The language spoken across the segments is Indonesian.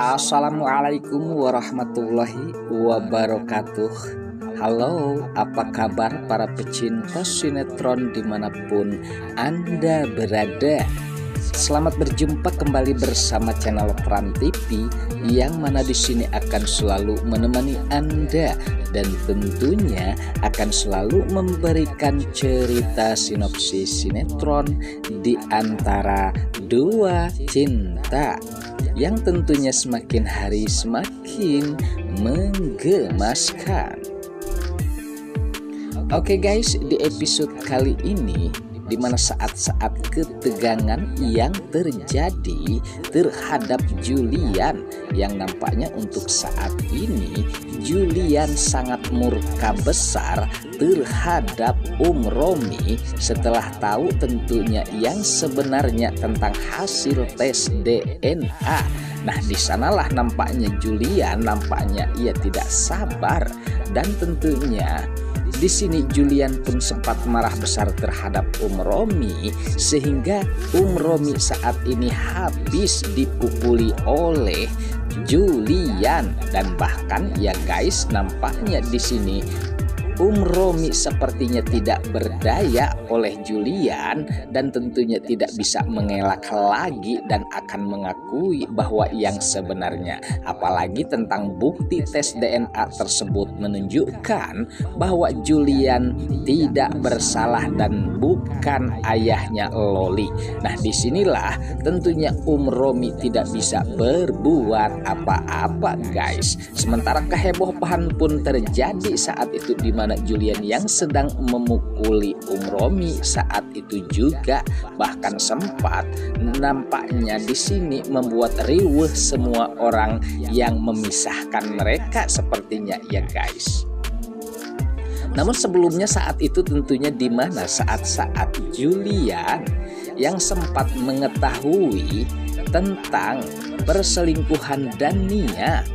Assalamualaikum warahmatullahi wabarakatuh. Halo, apa kabar para pecinta sinetron dimanapun Anda berada? Selamat berjumpa kembali bersama channel Pran TV, yang mana di sini akan selalu menemani Anda dan tentunya akan selalu memberikan cerita sinopsis sinetron di antara dua cinta yang tentunya semakin hari semakin menggemaskan. Oke guys, di episode kali ini, di mana saat-saat ketegangan yang terjadi terhadap Julian, yang nampaknya untuk saat ini Julian sangat murka besar terhadap Romi setelah tahu tentunya yang sebenarnya tentang hasil tes DNA. Nah, di sanalah nampaknya Julian ia tidak sabar, dan tentunya di sini Julian pun sempat marah besar terhadap Romi, sehingga Romi saat ini habis dipukuli oleh Julian. Dan bahkan ya guys, nampaknya di sini Romi sepertinya tidak berdaya oleh Julian, dan tentunya tidak bisa mengelak lagi dan akan mengakui bahwa yang sebenarnya. Apalagi tentang bukti tes DNA tersebut menunjukkan bahwa Julian tidak bersalah dan bukan ayahnya Loli. Nah, disinilah tentunya Romi tidak bisa berbuat apa-apa guys. Sementara kehebohan pun terjadi saat itu, di mana Julian yang sedang memukuli Romi saat itu juga bahkan sempat nampaknya di sini membuat riuh semua orang yang memisahkan mereka sepertinya ya guys. Namun sebelumnya saat itu tentunya di mana saat-saat Julian yang sempat mengetahui tentang perselingkuhan Dania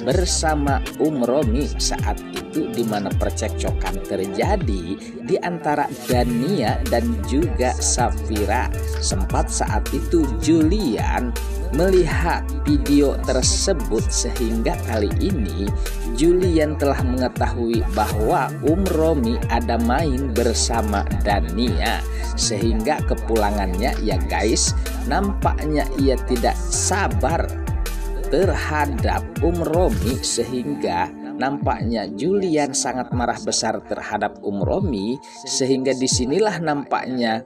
bersama Romi saat itu, di mana percekcokan terjadi di antara Dania dan juga Safira. Sempat saat itu Julian melihat video tersebut, sehingga kali ini Julian telah mengetahui bahwa Romi ada main bersama Dania, sehingga kepulangannya ya guys, nampaknya ia tidak sabar terhadap Romi, sehingga nampaknya Julian sangat marah besar terhadap Romi, sehingga disinilah nampaknya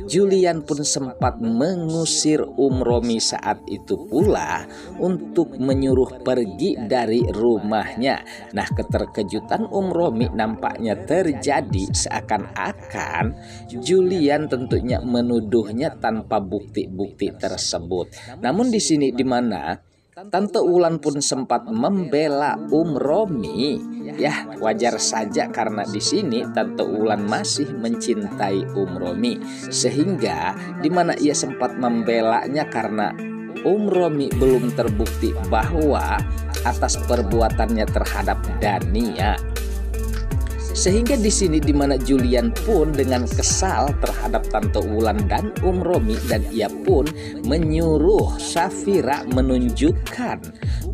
Julian pun sempat mengusir Romi saat itu pula untuk menyuruh pergi dari rumahnya. Nah, keterkejutan Romi nampaknya terjadi seakan-akan Julian tentunya menuduhnya tanpa bukti-bukti tersebut. Namun di sini di mana Tante Wulan pun sempat membela Romi. Ya, wajar saja karena di sini Tante Wulan masih mencintai Romi, sehingga di mana ia sempat membelanya karena Romi belum terbukti bahwa atas perbuatannya terhadap Dania. Sehingga di sini di mana Julian pun dengan kesal terhadap Tante Wulan dan Romi, dan ia pun menyuruh Safira menunjukkan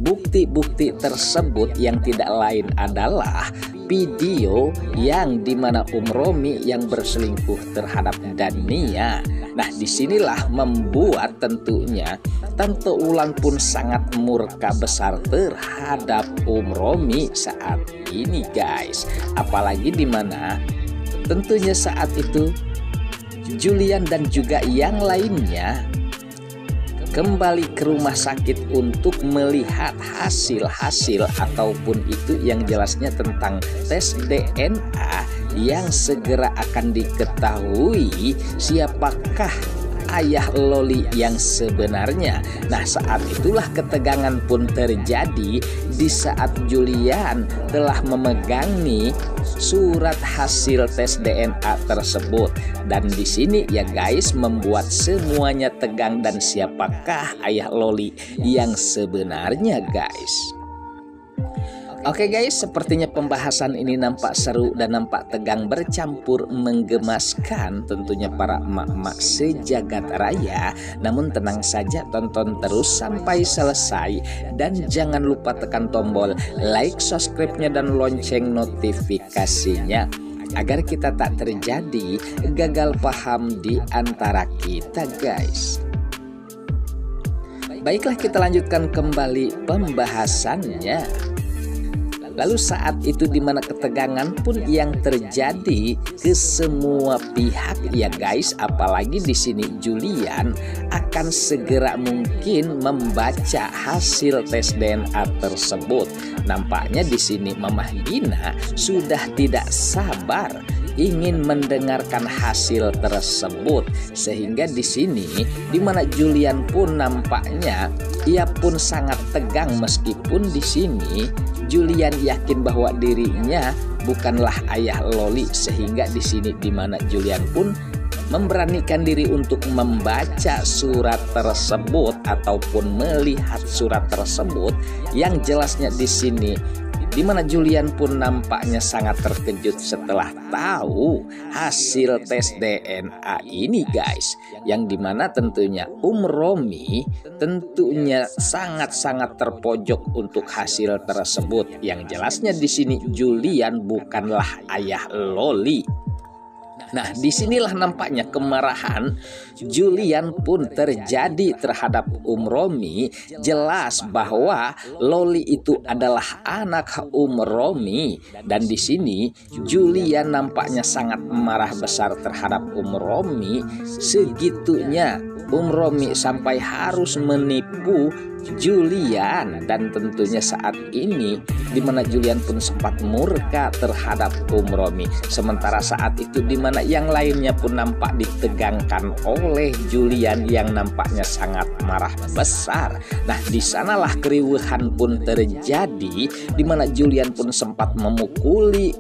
bukti-bukti tersebut yang tidak lain adalah video yang dimana Romi yang berselingkuh terhadap Dania. Nah, disinilah membuat tentunya Tante Wulan pun sangat murka besar terhadap Romi saat ini guys. Apalagi di mana tentunya saat itu Julian dan juga yang lainnya kembali ke rumah sakit untuk melihat hasil-hasil ataupun itu yang jelasnya tentang tes DNA, yang segera akan diketahui siapakah ayah Loli yang sebenarnya. Nah, saat itulah ketegangan pun terjadi di saat Julian telah memegangi surat hasil tes DNA tersebut, dan di sini ya guys membuat semuanya tegang, dan siapakah ayah Loli yang sebenarnya guys. Oke guys, sepertinya pembahasan ini nampak seru dan nampak tegang bercampur menggemaskan tentunya para emak-emak sejagat raya. Namun tenang saja, tonton terus sampai selesai dan jangan lupa tekan tombol like, subscribe-nya dan lonceng notifikasinya agar kita tak terjadi gagal paham di antara kita guys. Baiklah, kita lanjutkan kembali pembahasannya. Lalu saat itu dimana ketegangan pun yang terjadi ke semua pihak ya guys, apalagi di sini Julian akan segera mungkin membaca hasil tes DNA tersebut. Nampaknya di sini Mamah Gina sudah tidak sabar ingin mendengarkan hasil tersebut, sehingga di sini dimana Julian pun nampaknya ia pun sangat tegang meskipun di sini Julian yakin bahwa dirinya bukanlah ayah Loli, sehingga di sini dimana Julian pun memberanikan diri untuk membaca surat tersebut ataupun melihat surat tersebut yang jelasnya di sini. Dimana Julian pun nampaknya sangat terkejut setelah tahu hasil tes DNA ini guys, yang dimana tentunya Romi tentunya sangat-sangat terpojok untuk hasil tersebut. Yang jelasnya di sini Julian bukanlah ayah Loli. Nah, disinilah nampaknya kemarahan Julian pun terjadi terhadap Romi. Jelas bahwa Loli itu adalah anak Romi, dan di sini Julian nampaknya sangat marah besar terhadap Romi. Segitunya Romi sampai harus menipu Julian, dan tentunya saat ini dimana Julian pun sempat murka terhadap Romi. Sementara saat itu dimana yang lainnya pun nampak ditegangkan oleh Julian yang nampaknya sangat marah besar. Nah, di sanalah keriuhan pun terjadi dimana Julian pun sempat memukuli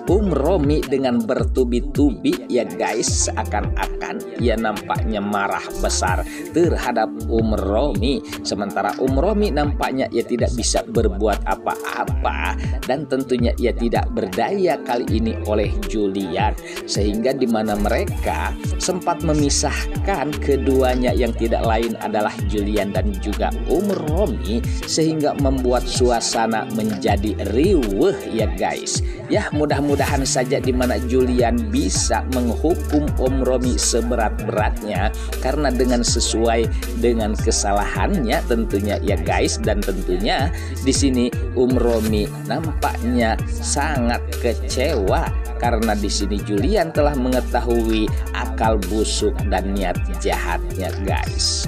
Romi dengan bertubi-tubi ya guys, seakan-akan ia nampaknya marah besar terhadap Romi. Sementara Romi nampaknya ia tidak bisa berbuat apa-apa, dan tentunya ia tidak berdaya kali ini oleh Julian, sehingga dimana mereka sempat memisahkan keduanya yang tidak lain adalah Julian dan juga Romi, sehingga membuat suasana menjadi riuh ya guys. Ya, mudah-mudahan saja dimana Julian bisa menghukum Romi seberat-beratnya, karena dengan sesuai dengan kesalahannya tentunya ya guys. Dan tentunya di sini Romi nampaknya sangat kecewa karena di sini Julian telah mengetahui akal busuk dan niat jahatnya guys.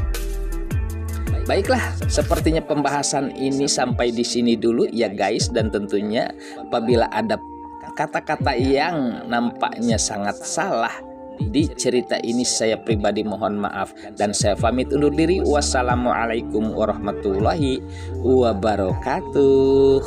Baiklah, sepertinya pembahasan ini sampai di sini dulu ya guys, dan tentunya apabila ada kata-kata yang nampaknya sangat salah di cerita ini, saya pribadi mohon maaf dan saya pamit undur diri. Wassalamualaikum warahmatullahi wabarakatuh.